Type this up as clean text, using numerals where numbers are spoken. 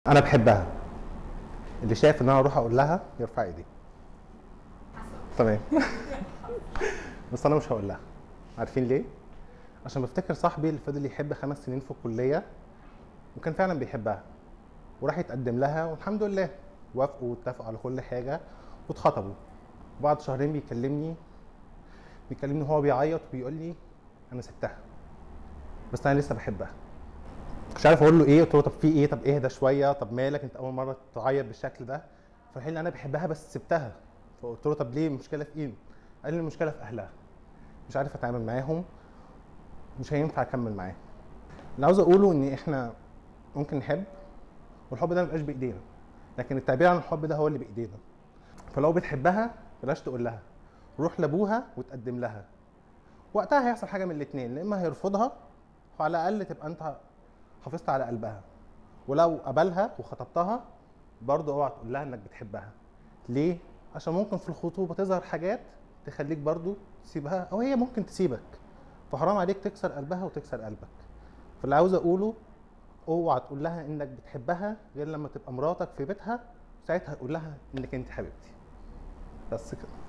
انا بحبها. اللي شايف ان انا اروح اقول لها يرفع ايديه. تمام. بس انا مش هقول لها. عارفين ليه؟ عشان بفتكر صاحبي اللي فضل يحب 5 سنين في الكليه وكان فعلا بيحبها وراح يتقدم لها والحمد لله وافقوا واتفقوا على كل حاجه واتخطبوا. وبعد شهرين بيكلمني وهو بيعيط وبيقول لي انا سبتها بس انا لسه بحبها. مش عارف اقول له ايه. قلت له طب في ايه؟ طب اهدى شويه، طب مالك انت اول مره تعيط بالشكل ده؟ فقال لي انا بحبها بس سبتها. فقلت له طب ليه؟ المشكله في ايه؟ قال لي المشكله في اهلها، مش عارف اتعامل معاهم، مش هينفع اكمل معاهم. اللي عاوز اقوله ان احنا ممكن نحب والحب ده مبقاش بايدينا، لكن التعبير عن الحب ده هو اللي بايدينا. فلو بتحبها بلاش تقول لها، روح لابوها وتقدم لها. وقتها هيحصل حاجه من الاثنين، يا اما هيرفضها وعلى الاقل تبقى انت حافظت على قلبها، ولو قبلها وخطبتها برضه اوعى تقول لها انك بتحبها. ليه؟ عشان ممكن في الخطوبه تظهر حاجات تخليك برضه تسيبها او هي ممكن تسيبك، فحرام عليك تكسر قلبها وتكسر قلبك. فاللي عاوز اقوله اوعى تقول لها انك بتحبها غير لما تبقى مراتك في بيتها، ساعتها تقول لها انك انت حبيبتي. بس كده.